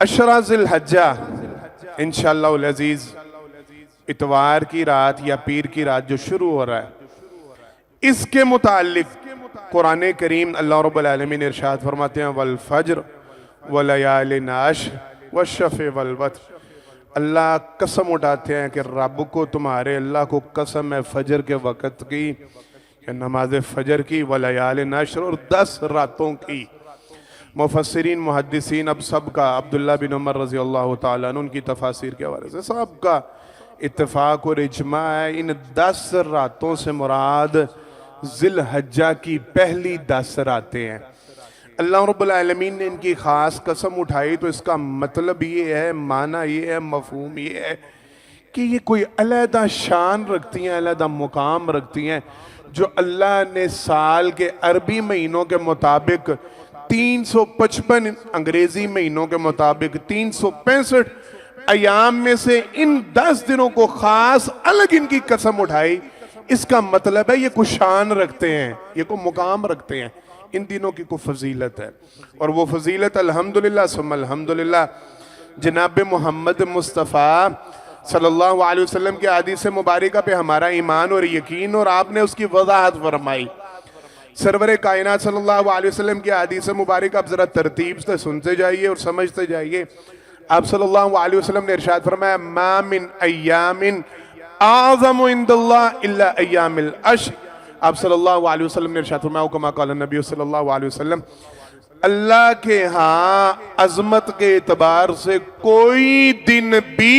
अशरा ज़िल-हज्जा इंशाअल्लाह अज़ीज़ इतवार की रात या पीर की रात जो शुरू हो रहा है, इसके मुतालिक कुरान करीम अल्लाह रब्बुल आलमीन ने इरशाद फरमाते हैं वल फज्र व लयालिन अश्र व शफ़े वल वत्र। अल्लाह कसम उठाते हैं कि रब को, तुम्हारे अल्लाह को कसम है फजर के वक़्त की या नमाज फजर की, व लयालिन अश्र और 10 रातों की। मुफस्सिरीन मुहद्दिसीन अब सबका, अब्दुल्ला बिन उमर रज़ी अल्लाह तआला अन्हु उनकी तफासिर के हवाले से सबका इत्तेफाक और इजमा है, इन 10 रातों से मुराद ज़िल-हज्जा की पहली 10 रातें हैं। अल्लाह रब्बुल आलमीन ने इनकी ख़ास कसम उठाई तो इसका मतलब ये है, माना ये है, मफ़हूम ये है कि ये कोई अलहदा शान रखती हैं, अलहदा मुकाम रखती हैं, जो अल्लाह ने साल के अरबी महीनों के मुताबिक 355, अंग्रेजी महीनों के मुताबिक 365 अयाम में से इन 10 दिनों को खास अलग इनकी कसम उठाई। इसका मतलब है ये कुछ शान रखते हैं, ये को मुकाम रखते हैं, इन दिनों की कोई फजीलत है। और वो फजीलत अल्हम्दुलिल्लाह सुम्मा अल्हम्दुलिल्लाह जनाब मोहम्मद मुस्तफ़ा सल्लल्लाहु अलैहि वसल्लम के हदीस मुबारका पे हमारा ईमान और यकीन, और आपने उसकी वजाहत फरमाई। सरवर कायनात सल्लल्लाहु अलैहि वसल्लम की हदीस मुबारक आप जरा तरतीब से सुनते जाइए और समझते जाइए। आप सल्लल्लाहु अलैहि वसल्लम ने इरशाद फरमाया मा मिन अय्यामिन आज़मु इंदल्लाह इल्ला अय्यामिल अश्र। आप सल्लल्लाहु अलैहि वसल्लम ने इरशाद फरमाया कमा क़ाला नबी सल्लल्लाहु अलैहि वसल्लम, अल्लाह के यहाँ अजमत के एतबार से कोई दिन भी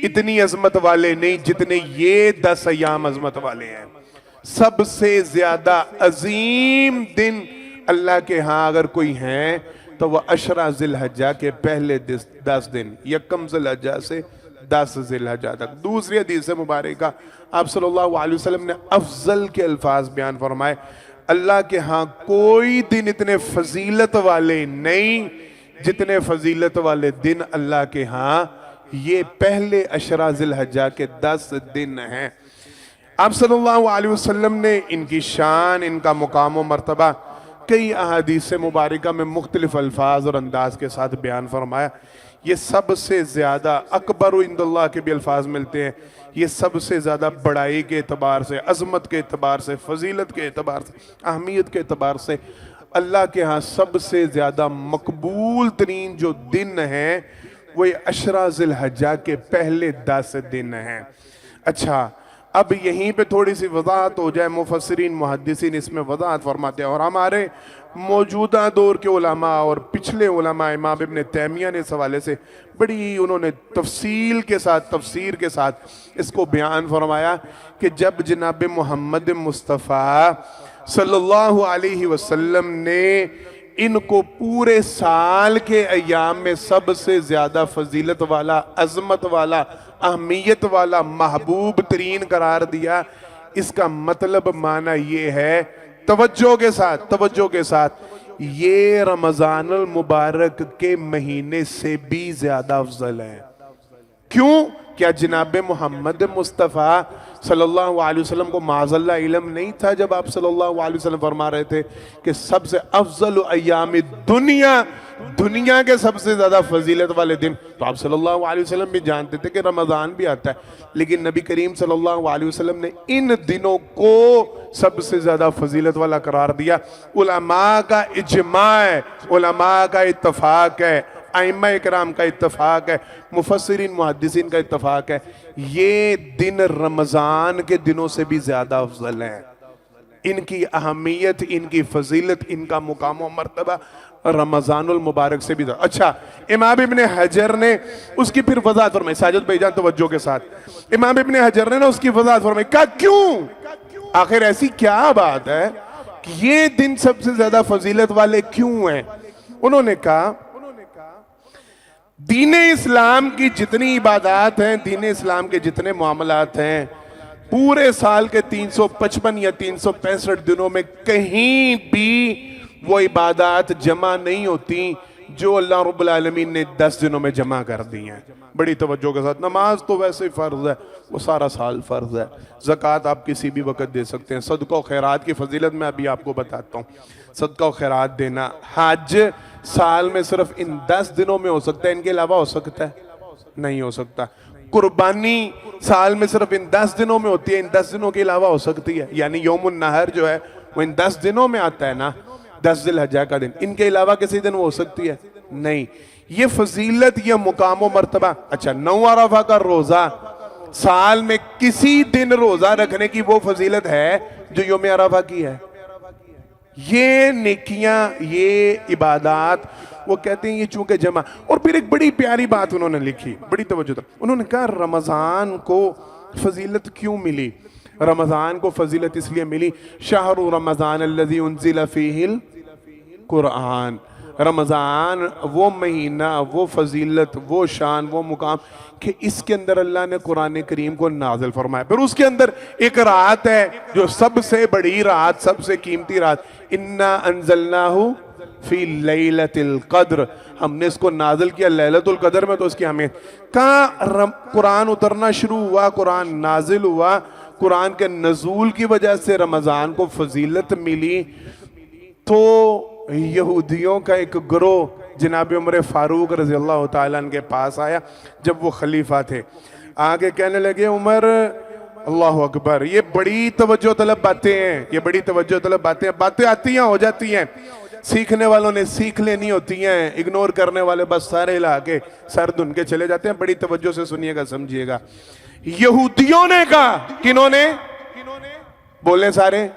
इतनी अजमत वाले नहीं जितने ये 10 अय्याम अजमत वाले हैं। सबसे ज्यादा अजीम दिन अल्लाह के यहाँ अगर कोई है तो वह अशरा ज़िल-हज्जा के पहले 10 दिन, यकम ज़िल-हज्जा से 10 ज़िल-हज्जा तक। दूसरी हदीस मुबारका आप सल्लल्लाहु अलैहि वसल्लम ने अफजल के अल्फाज बयान फरमाए, अल्लाह के यहाँ कोई दिन इतने फजीलत वाले नहीं जितने फजीलत वाले दिन अल्लाह के यहाँ ये पहले अशरा ज़िल-हज्जा के 10 दिन हैं। आप सल्लल्लाहु अलैहि वसल्लम ने इनकी शान, इनका मुकाम व मर्तबा कई अहादीस मुबारका में मुख्तलिफ अल्फाज और अंदाज के साथ बयान फरमाया। ये सबसे ज़्यादा अकबर इंदल्लाह के भी अल्फाज मिलते हैं, ये सबसे ज़्यादा बड़ाई के अतबार से, अज़मत के अतबार से, फजीलत के अतबार से, अहमियत के अतबार से अल्लाह के यहाँ सबसे ज़्यादा मकबूल तरीन जो दिन हैं वो अशरा ज़िल-हज्जा के पहले 10 दिन हैं। अच्छा, अब यहीं पे थोड़ी सी वजाहत हो जाए। मुफस्सिरीन मुहद्दिसीन इसमें वजाहत फरमाते हैं और हमारे मौजूदा दौर के उलमा और पिछले उलमा, इमाम इब्न तैमिया ने इस हवाले से बड़ी उन्होंने तफसील के साथ, तफसीर के साथ इसको बयान फरमाया कि जब जनाब मोहम्मद मुस्तफ़ा सल्लल्लाहु अलैहि वसल्लम ने इनको पूरे साल के अय्याम में सबसे ज़्यादा फजीलत वाला, अज़मत वाला, अहमियत वाला, महबूब तरीन करार दिया, इसका मतलब माना ये है, तवज्जो के साथ, तवज्जो के साथ, ये रमज़ानुल मुबारक के महीने से भी ज़्यादा अफजल है। क्यों? क्या जनाब मोहम्मद मुस्तफ़ा सल्लल्लाहु अलैहि वसल्लम को माज़ल्ला इल्म नहीं था जब आप सल्लल्लाहु अलैहि वसल्लम फरमा रहे थे कि सबसे अफजल अय्याम दुनिया, दुनिया के सबसे ज़्यादा फजीलत वाले दिन? तो आप सल्लल्लाहु अलैहि वसल्लम भी जानते थे कि रमज़ान भी आता है, लेकिन नबी करीम सल्लल्लाहु अलैहि वसल्लम ने इन दिनों को सबसे ज़्यादा फजीलत वाला करार दिया। उलमा का इजमा है, उलमा का इत्तफाक है, आइम्मा इकराम का इत्तफाक है, मुफस्सिरीन मुहद्दिसीन का इत्तफाक है, ये दिन रमज़ान के दिनों से भी ज़्यादा अफजल है। इनकी अहमियत, इनकी फजीलत, इनका मुकाम व मर्तबा रमज़ानुल मुबारक से भी। अच्छा, इमाम इब्न हजर ने उसकी फिर वज़ाहत फरमाई, साजिद भाईजान तवज्जो के साथ, इमाम इब्न हजर ने ना उसकी वज़ाहत फरमाई, कहा क्यों, आखिर ऐसी क्या बात है कि ये दिन सबसे ज्यादा फजीलत वाले क्यों हैं? उन्होंने कहा दीन इस्लाम की जितनी इबादत हैं, दीन इस्लाम के जितने मामलात हैं, पूरे साल के 355 या 365 दिनों में कहीं भी वो इबादत जमा नहीं होती जो अल्लाह रब्बुल आलमीन ने 10 दिनों में जमा कर दी हैं। बड़ी तवज्जो के साथ, नमाज तो वैसे ही फ़र्ज़ है, वो सारा साल फ़र्ज़ है। ज़कात आप किसी भी वक्त दे सकते हैं। सदका और खैरात की फजीलत मैं अभी आपको बताता हूँ। सदका और खैरात देना, हज साल में सिर्फ इन 10 दिनों में हो सकता है, इनके अलावा हो सकता है? नहीं हो सकता। कुर्बानी साल में सिर्फ इन 10 दिनों में होती है, इन 10 दिनों के अलावा हो सकती है? यानी यौमुन नहर जो है वो इन 10 दिनों में आता है ना, 10 ज़िलहज्जा का दिन, इनके अलावा किसी दिन वो हो सकती है? नहीं। ये फजीलत, ये मुकाम व मर्तबा। अच्छा, 9 अरफा का रोजा, साल में किसी दिन रोजा रखने की वो फजीलत है जो यौम अरफा की है? ये नेकियां, ये इबादात, वो कहते हैं ये चूंकि जमा। और फिर एक बड़ी प्यारी बात उन्होंने लिखी, बड़ी तवज्जो। उन्होंने कहा रमजान को फजीलत क्यों मिली? रमजान को फजीलत इसलिए मिली, शहरु रमजान अल्लज़ी उन्ज़िला फ़ीहिल कुरान। रमजान वो महीना, वो फजीलत, वो शान, वो मुकाम कि इसके अंदर अल्लाह ने कुरान करीम को नाजिल फरमाया। फिर उसके अंदर एक रात है जो सबसे बड़ी रात, सबसे कीमती रात, इन्ना अंज़लनाहु फी लैलतिल क़द्र, हमने इसको नाजिल किया लैलतुल क़द्र में। तो उसकी अहमियत का कुरान उतरना शुरू हुआ, कुरान नाजिल हुआ, कुरान के नजूल की वजह से रमजान को फजीलत मिली। तो यहूदियों का एक ग्रोह जनाब उमर फारूक रज़ी अल्लाह तआला अन्हु के पास आया जब वो खलीफा थे। आगे कहने लगे, उमर अल्लाह अकबर, ये बड़ी तवज्जो तलब बातें हैं, ये बड़ी तवज्जो तलब बातें हैं, बातें आती हैं हो जाती हैं, सीखने वालों ने सीख लेनी होती हैं, इग्नोर करने वाले बस सारे हिला के सर धुन के चले जाते हैं। बड़ी तवज्जो से सुनिएगा, समझिएगा। यहूदियों ने कहा, किन्होंने बोले? सारे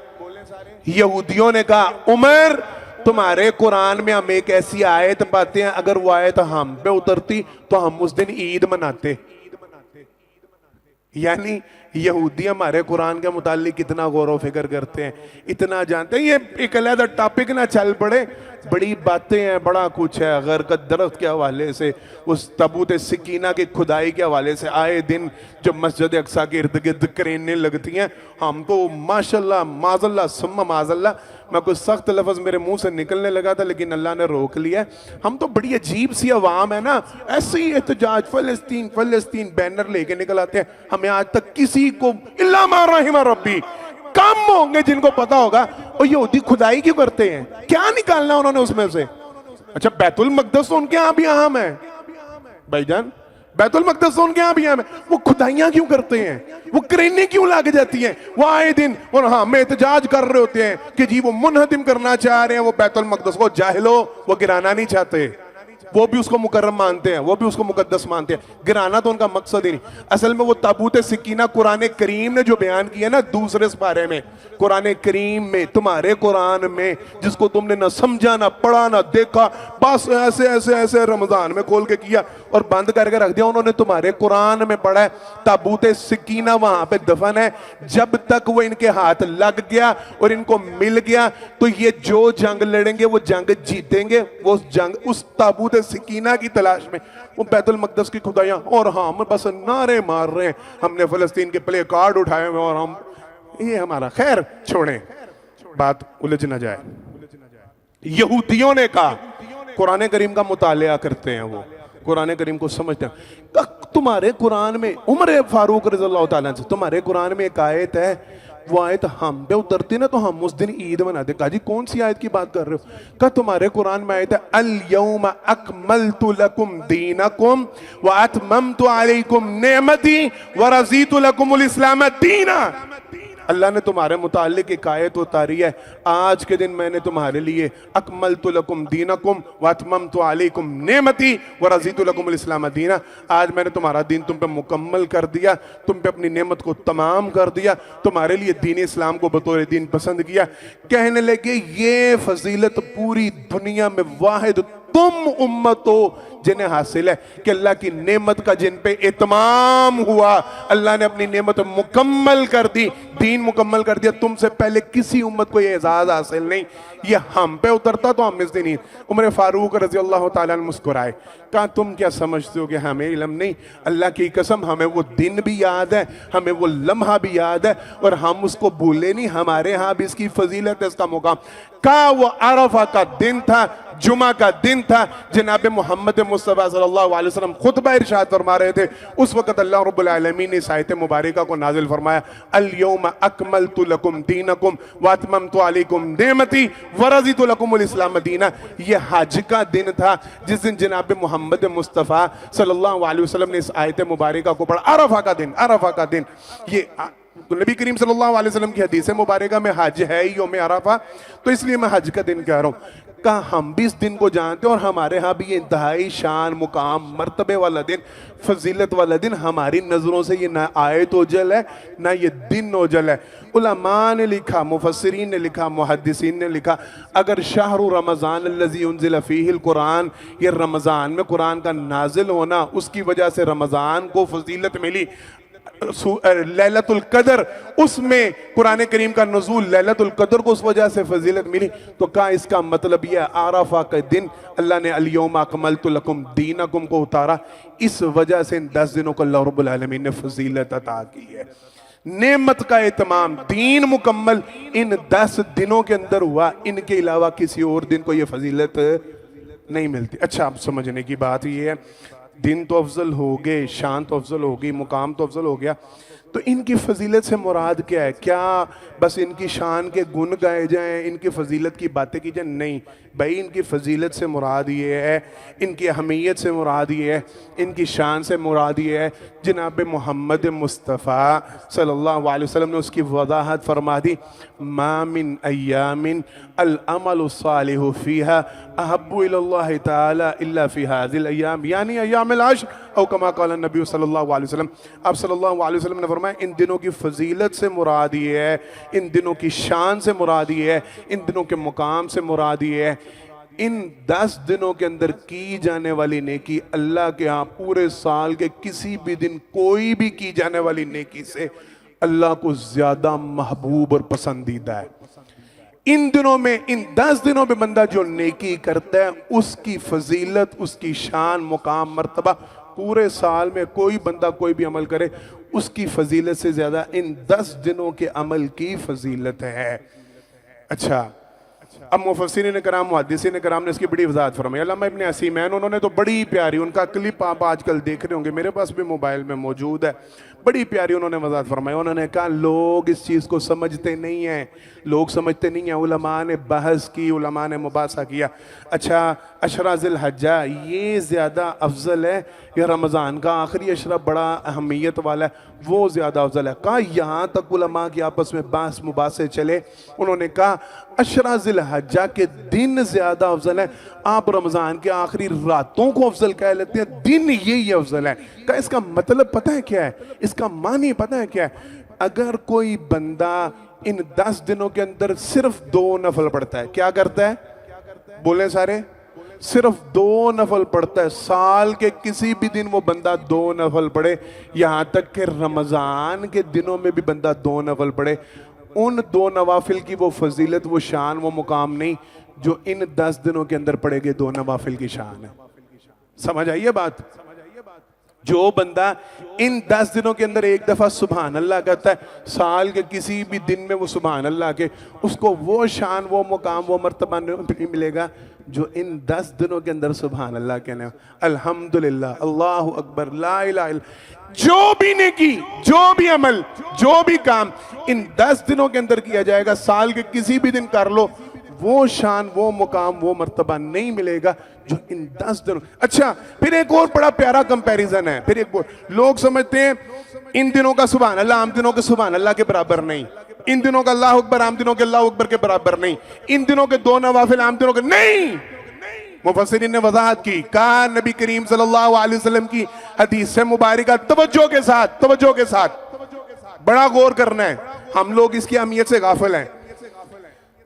यहूदियों ने कहा, उमर तुम्हारे कुरान में हम एक ऐसी आयत पाते हैं, अगर वो आयत हम पे उतरती तो हम उस दिन ईद मनाते। यानी यहूदी हमारे कुरान के मुतालिक कितना गौर व फिक्र करते हैं, इतना जानते हैं। ये एक अलग टॉपिक ना चल पड़े, बड़ी बातें हैं, बड़ा कुछ है। अगर का दरख्त के हवाले से, उस तबूत सिकीना की खुदाई के हवाले से आए दिन जो मस्जिद अक्सा के इर्द गिर्द करेने लगती हैं, हम तो माशाल्लाह माज़ल्लाह सुम्मा माज़ल्लाह, मैं कोई सख्त लफ्ज़ मेरे मुंह से निकलने लगा था लेकिन अल्लाह ने रोक लिया। हम तो बड़ी अजीब सी अवाम है ना, ऐसे ही एहतजाज फ़लस्तीन फ़लस्तीन बैनर लेके निकल आते हैं। हमें आज तक किसी को इल्ला मा रहिमा रब्बी, कम होंगे जिनको पता होगा और यहूदी खुदाई क्यों करते हैं, क्या निकालना उन्होंने उसमें से। अच्छा, बैतुल मक़दस तो उनके यहाँ भी अहम है भाईजान, बैतुल मक़दस तो उनके यहाँ भी अहम है। वो खुदाइयाँ क्यों करते हैं, वो करेने क्यों लाग जाती हैं? वो आए दिन और हाँ में एहतजाज कर रहे होते हैं कि जी वो मुनहदिम करना चाह रहे हैं वो बैतुल मक़दस को। जाहिलो, वो गिराना नहीं चाहते, वो भी उसको मुकर्रम मानते हैं, वो भी उसको मुकद्दस मानते हैं। गिराना तो उनका मकसद ही नहीं। असल में वो ताबूत सिकीना कुरान करीम ने जो बयान किया ना दूसरे पारे में, कुरान करीम में, तुम्हारे कुरान में, जिसको तुमने ना समझा ना पढ़ा ना देखा, बस ऐसे ऐसे ऐसे रमजान में खोल के किया और बंद करके रख दिया, उन्होंने तुम्हारे कुरान में पढ़ा है ताबूत सिकीना वहां पे दफन है। जब तक वो इनके हाथ लग गया और इनको मिल गया तो ये जो जंग लड़ेंगे वो जंग जीतेंगे। वो जंग उस ताबूत सिकीना की तलाश में, वो बैतुल मक़दस की खुदाइयां, और हाँ हम बस नारे मार रहे हैं, हमने फलस्तीन के प्ले कार्ड उठाए हुए और हम ये हमारा। खैर छोड़ें, बात उलझ ना जाए। यहूदियों ने कहा, कुरान करीम का मुतालिया करते हैं, वो कुरान करीम को समझते हैं। तुम्हारे कुरान में, उमर फारूक रज़ियल्लाहु ताला अन्हु, तुम्हारे कुरान में एक आयत है, वो आयत हम पे उतरती ना तो हम उस दिन ईद मनाते। कहा जी कौन सी आयत की बात कर रहे हो? कहा तुम्हारे कुरान में आयत है, अल यौमा अकमलतु लकुम दीनकुम व अतममतु अलैकुम नेमती व रज़ीतु लकुमुल इस्लाम दीना। अल्लाह ने तुम्हारे मुतालिक एक आयत उतारी है, आज के दिन मैंने तुम्हारे लिए अकमलतु लकुम दीनकुम व अतममतु अलैकुम नेमती व रज़ीतु लकुमुल इस्लाम दीना। आज मैंने तुम्हारा दीन तुम पे मुकम्मल कर दिया, तुम पे अपनी नेमत को तमाम कर दिया, तुम्हारे लिए दीन इस्लाम को बतौर दीन पसंद किया। कहने लगे ये फजीलत पूरी दुनिया में वाहिद तुम उम्मत हो जिन्हें हासिल है कि अल्लाह की नेमत का जिन पे इत्माम हुआ, अल्लाह ने अपनी नेमत मुकम्मल कर दी, दीन मुकम्मल कर दिया। तुमसे पहले किसी उम्मत को ये एजाज हासिल नहीं, ये हम पे उतरता तो हम मिलते नहीं। उमर फारूक रजी अल्लाह तआला अन्हु मुस्कुराए, कहा तुम क्या समझते हो कि हमें इल्म नहीं? अल्लाह की कसम हमें वो दिन भी याद है, हमें वो लम्हा भी याद है और हम उसको भूले नहीं। हमारे यहाँ भी इसकी फजीलत है, इसका मुकाम। कहा वो अरफा का दिन था, जुमा का दिन था, जनाब मोहम्मद मुस्तफ़ा सल्लल्लाहु अलैहि वसल्लम खुतबा इरशाद फरमा रहे थे। उस वक़्त अल्लाह रब्बुल आलमीन ने इस आयत मुबारका को नाजिल फरमाया, अल यौमा अकमलतु लकुम दीनकुम व अतममतु अलैकुम नेमती व रज़ीतु लकुमुल इस्लाम दीना। ये हज का दिन था जिस दिन जनाब मोहम्मद मुस्तफ़ा सल्लल्लाहु अलैहि वसल्लम ने इस आयत मुबारका को पढ़ा। अरफा का दिन, अरफा का दिन, ये नबी करीम सल्लल्लाहु अलैहि वसल्लम की हदीस मुबारका में हज है यौम अरफा, तो इसलिए मैं हज का दिन कह रहा हूँ। कहा हम भी इस दिन को जानते हैं और हमारे यहाँ भी ये इंतहाई शान मुकाम मर्तबे वाला दिन, फजीलत वाला दिन। हमारी नज़रों से ये ना आयत ओझल है ना ये दिन ओझल है। उलमा ने लिखा, मुफस्सिरीन ने लिखा, मुहद्दिसीन ने लिखा, अगर शहरु रमज़ान अल्लज़ी उन्ज़िला फ़ीहिल कुरान, ये रमज़ान में कुरान का नाजिल होना, उसकी वजह से रमज़ान को फजीलत मिली। लैलतुल कदर, उसमें कुरान करीम का नुज़ूल, लैलतुल कदर को उस वजह से फजीलत मिली। तो कहा इसका मतलब यह आरफा के दिन अल्लाह ने अल यौमा अकमलतु लकुम दीनकुम को उतारा। इस वजह से इन 10 दिनों को अल्लाह रब्बुल आलमीन ने फजीलत अता की है। नेमत का इत्माम, दीन मुकम्मल इन 10 दिनों के अंदर हुआ। इनके अलावा किसी और दिन को यह फजीलत नहीं मिलती। अच्छा, आप समझने की बात यह है, दिन तो अफजल हो गए, शान तो अफजल हो गई, मुकाम तो अफजल हो गया, तो इनकी फजीलत से मुराद क्या है? क्या बस इनकी शान के गुण गाए जाएं, इनकी फजीलत की बातें की जाएं? नहीं भाई, इनकी फजीलत से मुराद ये है, इनकी अहमियत से मुराद ये है, इनकी शान से मुराद ये है, जनाब मोहम्मद मुस्तफ़ा सल्लल्लाहु अलैहि वसल्लम ने उसकी वजाहत फरमा दी, मा मिन अय्यामिन अल अमलु सालिहु फीहा अहब्बु इलल्लाहि तआला इल्ला फी हाज़िल अय्याम, यानी अय्यामुल अश्र, औ कमा क़ाला नबी सल्लल्लाहु अलैहि वसल्लम। अब सल्लल्लाहु अलैहि वसल्लम ने फरमाया, इन दिनों की फजीलत से मुराद ये है, इन दिनों की शान से मुराद ये है, इन दिनों के मुकाम से मुराद ये है, इन 10 दिनों के अंदर की जाने वाली नेकी अल्लाह के यहाँ पूरे साल के किसी भी दिन कोई भी की जाने वाली नेकी से अल्लाह को ज्यादा महबूब और पसंदीदा है। इन दिनों में, इन 10 दिनों में बंदा जो नेकी करता है उसकी फजीलत, उसकी शान, मुकाम, मर्तबा पूरे साल में कोई बंदा कोई भी अमल करे उसकी फजीलत से ज्यादा इन 10 दिनों के अमल की फजीलत है। अच्छा, अब मुफस्सिरीन कराम, मुहद्दिसीन कराम ने इसकी बड़ी वजाहत फरमाई। अल्लामा इब्न असीमैन, उन्होंने तो बड़ी प्यारी, उनका क्लिप आप आजकल देख रहे होंगे, मेरे पास भी मोबाइल में मौजूद है, बड़ी प्यारी उन्होंने वजाहत फरमाई। उन्होंने कहा लोग इस चीज़ को समझते नहीं हैं, लोग समझते नहीं हैं। उलमा ने बहस की, उलमा ने मुबासा किया, अच्छा अशरा ज़िल हज्जा ये ज़्यादा अफजल है या रमज़ान का आखिरी अशरा बड़ा अहमियत वाला है, वो ज़्यादा अफजल है? कहा यहाँ तक उलमा की आपस में बहस मुबासे चले। उन्होंने कहा अशरा ज़िल हज्जा के दिन ज़्यादा अफजल है, आप रमज़ान के आखिरी रातों को अफजल कह लेते हैं, दिन यही अफजल है। क्या इसका मतलब पता है क्या है? इसका मानी पता है क्या है? अगर कोई बंदा इन 10 दिनों के अंदर सिर्फ 2 नफल पढ़ता है, क्या करता है? बोले सारे, सिर्फ 2 नफल पढ़ता है, साल के किसी भी दिन वो बंदा 2 नफल पढ़े, यहां तक कि रमजान के दिनों में भी बंदा 2 नफल पढ़े, उन 2 नवाफिल की वो फजीलत, वो शान, वो मुकाम नहीं जो इन 10 दिनों के अंदर पढ़े गए 2 नवाफिल की शान है। समझ आइए बात? जो बंदा इन 10 दिनों के अंदर एक दफा सुभान अल्लाह कहता है, साल के किसी भी दिन में वो सुभान अल्लाह के, उसको वो शान, वो मुकाम, वो मर्तबा नहीं मिलेगा जो इन 10 दिनों के अंदर सुभान अल्लाह कहने, अल्हम्दुलिल्लाह, अल्लाहु अकबर, ला इलाहा इल्लल्लाह, जो भी नेकी, जो भी अमल, जो भी काम इन 10 दिनों के अंदर किया जाएगा, साल के किसी भी दिन कर लो, वो शान, वो मुकाम, वो मर्तबा नहीं मिलेगा जो इन 10 दिनों। अच्छा, फिर एक और बड़ा प्यारा कंपैरिजन है, फिर एक और, लोग समझते हैं इन दिनों का सुभान अल्लाह आम दिनों के सुभान अल्लाह के बराबर नहीं, इन दिनों का अल्लाह अकबर आम दिनों के अल्लाह अकबर के बराबर नहीं, इन दिनों के 2 नवाफिल आम दिनों के नहीं। मुफस्सिरीन ने वजाहत की, कहा नबी करीम सल्लल्लाहु अलैहि वसल्लम की हदीस से मुबारका तवज्जो के साथ बड़ा गौर करना है, हम लोग इसकी अहमियत से गाफिल हैं।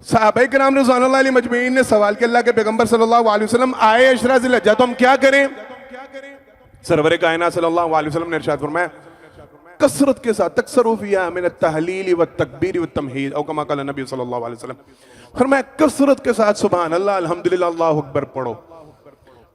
सहाबाए किराम रिज़वानुल्लाह अलैहिम अजमईन ने सवाल किया, अल्लाह के पैगंबर सल्लल्लाहु अलैहि वसल्लम आए अशरा ज़िल हज्जा, तो हम क्या करें? सरवर कायनात सल्लल्लाहु अलैहि वसल्लम ने इरशाद फरमाया, कसरत के साथ तकसरू फिया मिन तहलील व तकबीर व तमहीद औ कमा क़ाला नबी सल्लल्लाहु अलैहि वसल्लम, फरमाया कसरत के साथ सुभान अल्लाह, अल्हम्दुलिल्लाह, अल्लाहु अकबर पढ़ो।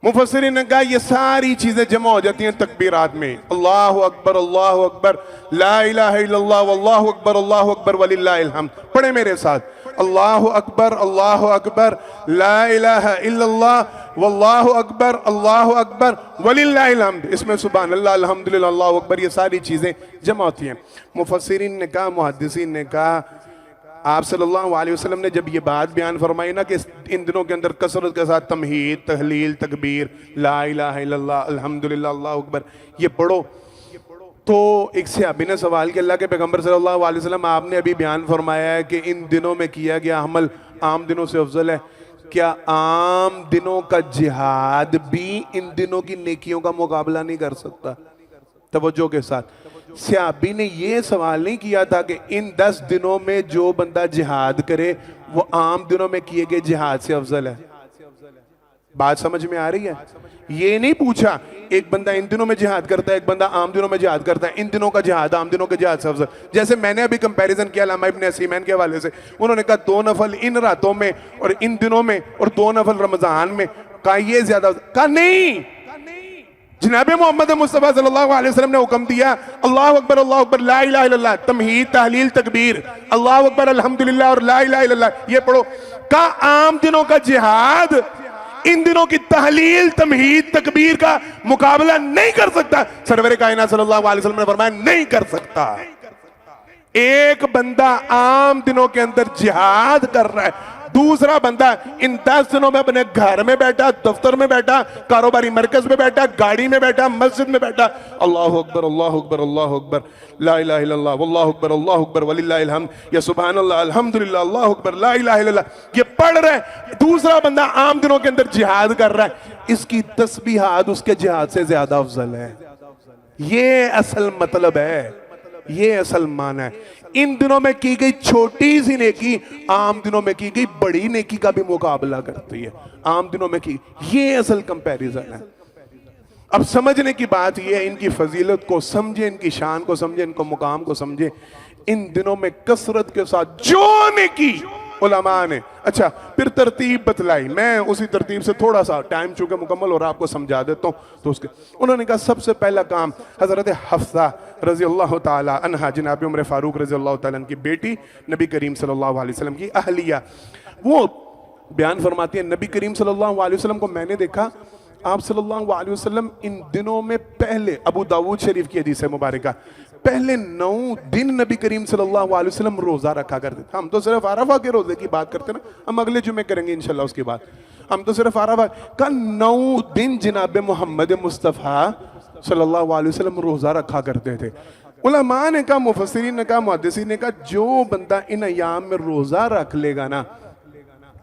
मुफस्सिरीन ने कहा ये सारी चीजें जमा हो जाती हैं तकबीरात में, अल्लाहु अकबर, ला इलाहा इल्लल्लाह, वल्लाहु अकबर वलिल्लाहिल हम्द। पढ़े मेरे साथ, अल्लाहु अकबर, ला इलाहा इल्लल्लाह, वल्लाहु अकबर वलिल्लाहिल हम्द। इसमें सुभान अल्लाह, अल्हम्दुलिल्लाह, अल्लाहु अकबर, ये सारी चीजें जमा होती हैं। मुफस्सिरीन ने कहा, मुहद्दिसीन ने कहा, आप सल्लल्लाहु अलैहि वसल्लम ने जब ये बात बयान फरमाई ना कि इन दिनों के अंदर कसरत के साथ तमहीद, तहलील, तकबीर, ला इलाहा इल्लल्लाह, अल्हम्दुलिल्लाह, अल्लाहु अकबर ये पढ़ो, तो एक सहाबी ने सवाल किया, अल्लाह के पैगंबर सल्लल्लाहु अलैहि वसल्लम आपने अभी बयान फरमाया है कि इन दिनों में किया गया अमल आम दिनों से अफजल है, क्या आम दिनों का जिहाद भी इन दिनों की नेकियों का मुकाबला नहीं कर सकता? तवज्जो के साथ, सहाबी ने यह सवाल नहीं किया था कि इन 10 दिनों में जो बंदा जिहाद करे वो आम दिनों में किए गए जिहाद से अफजल है। बात समझ में आ रही है? ये नहीं पूछा एक बंदा इन दिनों में जिहाद करता है, एक बंदा आम दिनों में जिहाद करता है, इन दिनों का जिहाद आम दिनों के जिहाद से अफजल। जैसे मैंने अभी कंपैरिजन किया अल्लामा इब्न सीमैन के हवाले से, उन्होंने कहा 2 नफल इन रातों में और इन दिनों में और 2 नफल रमजान में, कहा ये ज्यादा, कहा नहीं, जनाब मोहम्मद मुस्तफा सल्लल्लाहु अलैहि वसल्लम ने हुक्म दिया, अल्लाहु अकबर, ला इलाहा इल्लल्लाह, तमहीद, तहलील, तकबीर, अल्लाहु अकबर, अल्हम्दुलिल्लाह और ला इलाहा इल्लल्लाह ये पढ़ो। का आम दिनों का जिहाद इन दिनों की तहलील, तमहीद, तकबीर का मुकाबला नहीं कर सकता। सरवर कायनात सल्लल्लाहु अलैहि वसल्लम ने फरमाया नहीं कर सकता। एक बंदा आम दिनों के अंदर जिहाद कर रहा है, दूसरा बंदा इन 10 दिनों में अपने घर में बैठा, दफ्तर में बैठा, कारोबारी मरकज में बैठा, गाड़ी में बैठा, मस्जिद में बैठा, अल्लाहु अकबर, अल्लाहु अकबर, अल्लाहु अकबर, ला इलाहा इल्लल्लाह, वल्लाहु अकबर वलिल्लाहिल हम्द, या सुभान अल्लाह, अल्हम्दुलिल्लाह, अल्लाहु अकबर, ला इलाहा इल्लल्लाह ये पढ़ रहा है। दूसरा बंदा आम दिनों के अंदर जिहाद कर रहा है, इसकी तस्बीहात उसके जिहाद से ज्यादा अफजल है। ये असल मतलब है, ये असल माना है। इन दिनों में की गई छोटी सी नेकी आम दिनों में की गई बड़ी नेकी का भी मुकाबला करती है। आम दिनों में की, ये असल कंपैरिजन है। अब समझने की बात यह है, इनकी फजीलत को समझे, इनकी शान को समझे, इनको मुकाम को समझे। इन दिनों में कसरत के साथ जो नेकी उलमा ने, अच्छा फिर तरतीब बतलाई, मैं उसी तरतीब से थोड़ा सा टाइम चूंकि मुकम्मल हो रहा आपको समझा देता हूँ। तो उसके उन्होंने कहा सबसे पहला काम हजरत हफ्सा रजी अल्लाह ताला अन्हा, जनाब उमर फारूक रजी अल्लाह ताला की बेटी, नबी करीम सल्लल्लाहु अलैहि वसल्लम की अहलिया, वो बयान फरमाती है, नबी करीम सल्लल्लाहु अलैहि वसल्लम को मैंने देखा, आप सल्लल्लाहु अलैहि वसल्लम इन दिनों में पहले, अबू दाऊद शरीफ की हदीस है मुबारका, पहले 9 दिन नबी करीम सल्लल्लाहु अलैहि वसल्लम रोजा रखा करते थे। हम तो सिर्फ अरफा के रोजे की बात करते ना, हम अगले जुमे करेंगे इंशाल्लाह उसकी बात। हम तो सिर्फ अरफा का 9 दिन जनाब मोहम्मद मुस्तफ़ा सल्लल्लाहु अलैहि वसल्लम रोजा रखा करते थे। उलमा ने कहा, मुफस्सिरीन ने कहा, मुहद्दिसीन ने कहा, जो बंदा इन अयाम में रोजा रख लेगा ना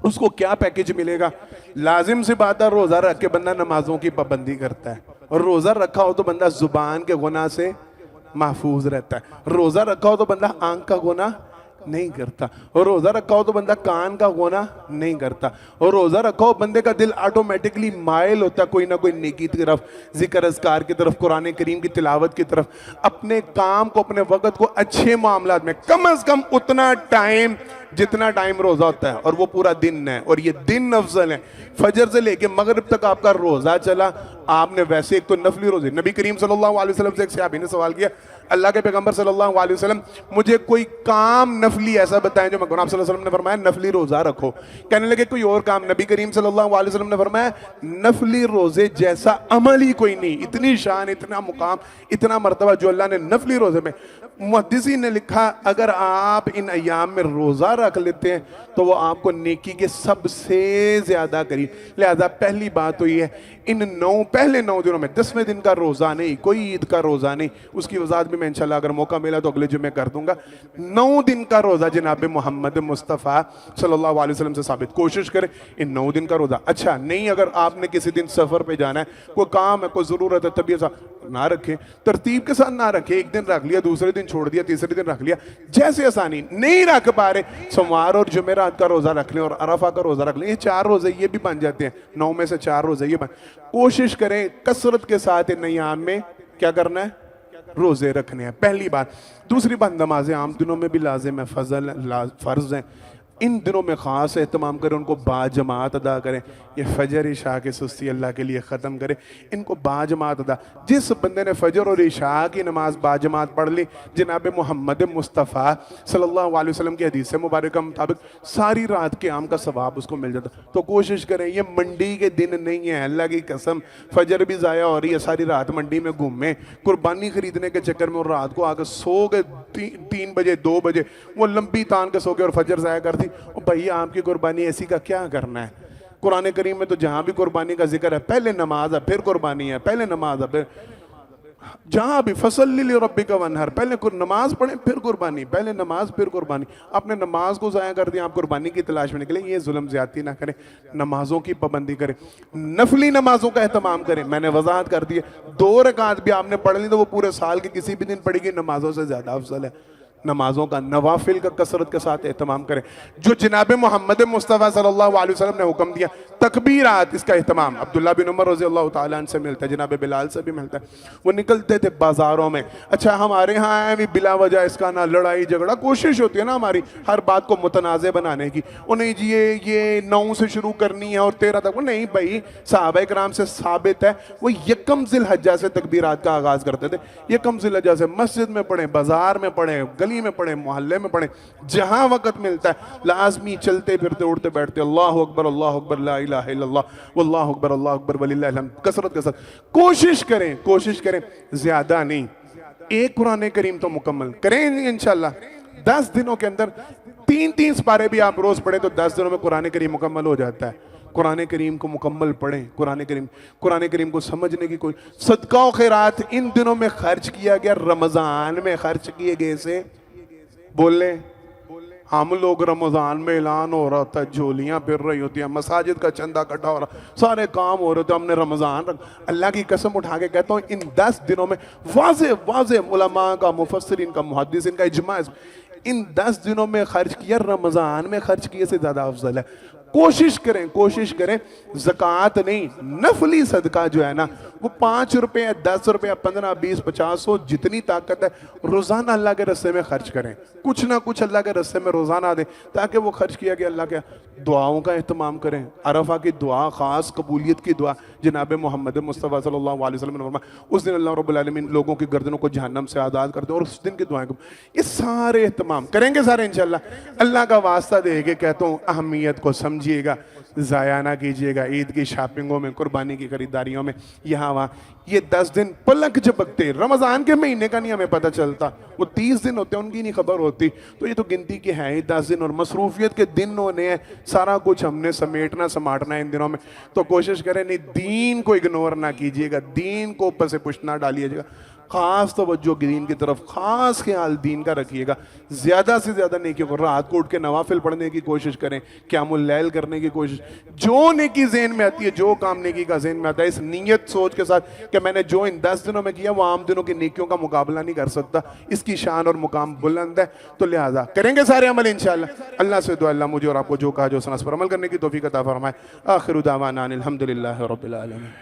उसको क्या पैकेज मिलेगा। लाजिम सी बात है, रोजा रख के बंदा नमाजों की पाबंदी करता है, और रोजा रखा हो तो बंदा जुबान के गुनाह से महफूज रहता है। रोजा रखा हो तो बंदा आंख का गुनाह नहीं करता, और रोजा रखा हो तो बंदा कान का गुनाह नहीं करता, और रोजा रखा हो बंदे का दिल ऑटोमेटिकली माइल होता है कोई ना कोई नेकी की तरफ, जिक्र अज़कार की तरफ, कुरान करीम की तिलावत की तरफ, अपने काम को, अपने वक्त को अच्छे मामलात में, कम से कम उतना टाइम जितना टाइम रोजा होता है, और वो पूरा दिन है, और ये दिन अफजल है। फजर से लेके मगरिब तक आपका रोजा चला, आपने वैसे एक तो नफली रोजे, नबी करीम सल्लल्लाहु अलैहि वसल्लम से एक सहाबी ने सवाल किया, अल्लाह के पैगंबर सल्लल्लाहु अलैहि वसल्लम मुझे कोई काम नफली ऐसा बताएं जो मैं करूं। आप सल्लल्लाहु अलैहि वसल्लम ने फरमाया नफली रोजा रखो। कहने लगे कोई और काम, नबी करीम सल्लल्लाहु अलैहि वसल्लम ने फरमाया नफली रोजे जैसा अमल ही कोई नहीं, इतनी शान, इतना मुकाम, इतना मर्तबा जो अल्लाह ने नफली रोजे में। मुहद्दिसीन ने लिखा, अगर आप इन अयाम में रोजा रख लेते हैं तो वो आपको नेकी के सबसे ज्यादा करीब। लिहाजा पहली बात तो ये है, इन पहले 9 दिनों में 10वें दिन का रोजा नहीं, कोई ईद का रोजा नहीं, उसकी वजाहत भी मैं इंशाल्लाह अगर मौका मिला तो अगले जुम्मे कर दूंगा। 9 दिन का रोजा जनाब मोहम्मद मुस्तफ़ा सल्लल्लाहु अलैहि वसल्लम से साबित, कोशिश करें इन 9 दिन का रोजा। अच्छा नहीं, अगर आपने किसी दिन सफर पे जाना है, कोई काम है, कोई जरूरत है, तबीयत ना रखें, तरतीब के साथ ना रखें। एक दिन रख लिया, दूसरे दिन छोड़ दिया, तीसरे दिन रख लिया, जैसे आसानी। नहीं रख पा रहे, सोमवार और जुमेरात का रोजा रख लें और अरफा का रोजा रख लें। ये 4 रोजे ये भी बन जाते हैं, 9 में से 4 रोजे ये बन। कोशिश करें कसरत के साथ इन अय्याम में क्या करना है, रोजे रखने हैं, पहली बात। दूसरी बात, नमाजें आम दिनों में भी लाजिम है, फर्ज हैं, इन दिनों में ख़ास एहतमाम करें, उनको बाजमात अदा करें। ये फजर इशा की सुस्ती अल्लाह के लिए ख़त्म करें, इनको बाजमात अदा। जिस बंदे ने फजर और इशा की नमाज बाजमात पढ़ ली, जनाब मोहम्मद मुस्तफ़ा सल्लल्लाहु अलैहि वसल्लम की हदीस मुबारक के मुताबिक सारी रात क़याम का सवाब उसको मिल जाता। तो कोशिश करें, ये मंडी के दिन नहीं है, अल्लाह की कसम, फजर भी ज़ाया हो रही है, सारी रात मंडी में घूमे, कुर्बानी खरीदने के चक्कर में, और रात को आकर सो गए 3 बजे 2 बजे, वो लंबी तान के सो गए और फजर ज़ाया कर दी। भैया आपकी कुर्बानी ऐसी का क्या करना है? कुरान करीम में तो जहां भी कुर्बानी का जिक्र है, पहले नमाज है फिर कुर्बानी है, पहले नमाज है फिर, जहां भी फसल्ली लिरब्बिका वनहर, पहले नमाज पढ़े फिर कुर्बानी, पहले नमाज फिर कुर्बानी। आपने नमाज को ज़ाया कर दिया, आप कुर्बानी की तलाश में निकले। ये जुल्म ज्यादती ना करें, नमाजों की पाबंदी करें, नफली नमाजों का एहतमाम करें। मैंने वजाहत कर दी है, 2 रकात भी आपने पढ़ ली तो वो पूरे साल के किसी भी दिन पढ़ेगी, नमाजों से ज्यादा अफजल है। नमाजों का, नवाफिल का कसरत के साथ एहतमाम करें, जो जनाब मोहम्मद मुस्तफ़ा सल्लल्लाहु अलैहि वसल्लम ने हुक्म दिया। तकबीरात, इसका एहतमाम अब्दुल्ला बिन उमर रज़ी अल्लाह तआला अन्हु से मिलता है, जनाब बिलाल से भी मिलता है। वो निकलते थे बाजारों में। अच्छा, हमारे यहाँ है भी बिला वजह इसका ना लड़ाई झगड़ा, कोशिश होती है ना हमारी हर बात को मुतनाज़े बनाने की। वो नहीं जी ये 9 से शुरू करनी है और 13 तक, वो नहीं भाई, सहाबा किराम से साबित है, वो यकम ज़िलहज्जा से तकबीरात का आगाज़ करते थे। यकम ज़िलहज्जा से मस्जिद में पढ़ें, बाजार में पढ़ें, गली में पढ़े, मोहल्ले में पढ़े, जहां वक्त मिलता है लाजमी चलते फिरते उठते बैठते अल्लाह अकबर ला इलाहा इल्लल्लाह वल्लाहु अकबर वलिल्लाहिल हम्द, कसरत के साथ कोशिश करें, ज्यादा नहीं। एक कुरान करीम तो मुकम्मल करें इंशाल्लाह। 10 दिनों के अंदर 3-3 पारे भी आप रोज पढ़े तो 10 दिनों में कुरान करीम मुकम्मल हो जाता है। कुरान करीम को मुकम्मल पढ़ें, कुरान करीम को समझने की कोई। सदका और खैरात इन दिनों में खर्च किया गया, रमजान में खर्च किए गए से बोले। हम लोग रमजान में ऐलान हो रहा था, झोलियां फिर रही होती हैं, मसाजिद का चंदा इकट्ठा हो रहा, सारे काम हो रहे थे, हमने रमजान अल्लाह की कसम उठा के कहता हूँ, इन 10 दिनों में वाज़े उलमा का, मुफस्सिरीन का, मुहद्दिसीन का इजमा, इन 10 दिनों में खर्च किया, रमजान में खर्च किए से ज्यादा अफजल है। कोशिश करें, ज़कात नहीं, नफली सदका जो है ना, वो 5 रुपये, 10 रुपये, 15, 20, 50, 100, जितनी ताकत है रोजाना अल्लाह के रस्ते में खर्च करें। कुछ ना कुछ अल्लाह के रस्ते में रोजाना दें, ताकि वो खर्च किया गया अल्लाह के। दुआओं का एहतमाम करें, अरफा की दुआ, खास कबूलियत की दुआ, जनाब मोहम्मद मुस्तफ़ा सल्लल्लाहु अलैहि वसल्लम ने फरमाया, उस दिन अल्लाह रब्बुल आलमीन लोगों की गर्दनों को जहन्नम से आज़ाद करते हैं, और उस दिन की दुआएं को। ये सारे एहतमाम करेंगे सारे इंशाल्लाह। अल्लाह का वास्ता दे के कहता हूँ, अहमियत को समझिएगा, ज़ाया ना कीजिएगा ईद की शॉपिंगों में, कुर्बानी की खरीदारियों में, यहाँ वहाँ। ये 10 दिन पलक झपकते, रमज़ान के महीने का नहीं हमें पता चलता, वो 30 दिन होते हैं, उनकी नहीं खबर होती। तो ये तो गिनती के हैं ही 10 दिन, और मसरूफियत के दिन होने हैं, सारा कुछ हमने समेटना समाटना है इन दिनों में। तो कोशिश करें, नहीं, दीन को इग्नोर ना कीजिएगा, दीन को ऊपर से पुश ना डालिएगा, खास तवज्जो दीन की तरफ, खास ख्याल दीन का रखिएगा। ज़्यादा से ज़्यादा नेकियों को, रात को उठ के नवाफिल पढ़ने की कोशिश करें, क़यामुल लैल करने की कोशिश, जो नेकी ज़हन में आती है, जो काम नेकी का ज़हन में आता है, इस नीयत सोच के साथ कि मैंने जो इन 10 दिनों में किया वो आम दिनों की नेकियों का मुकाबला नहीं कर सकता, इसकी शान और मुकाम बुलंद है, तो लिहाजा करेंगे सारे अमल इंशाअल्लाह। अल्लाह से दुआ, अल्लाह मुझे और आपको जो कहा जो सनस पर अमल करने की तौफीक अता फरमाए। आखिर दावाना अनिल हम्दुलिल्लाहि रब्बिल आलमीन।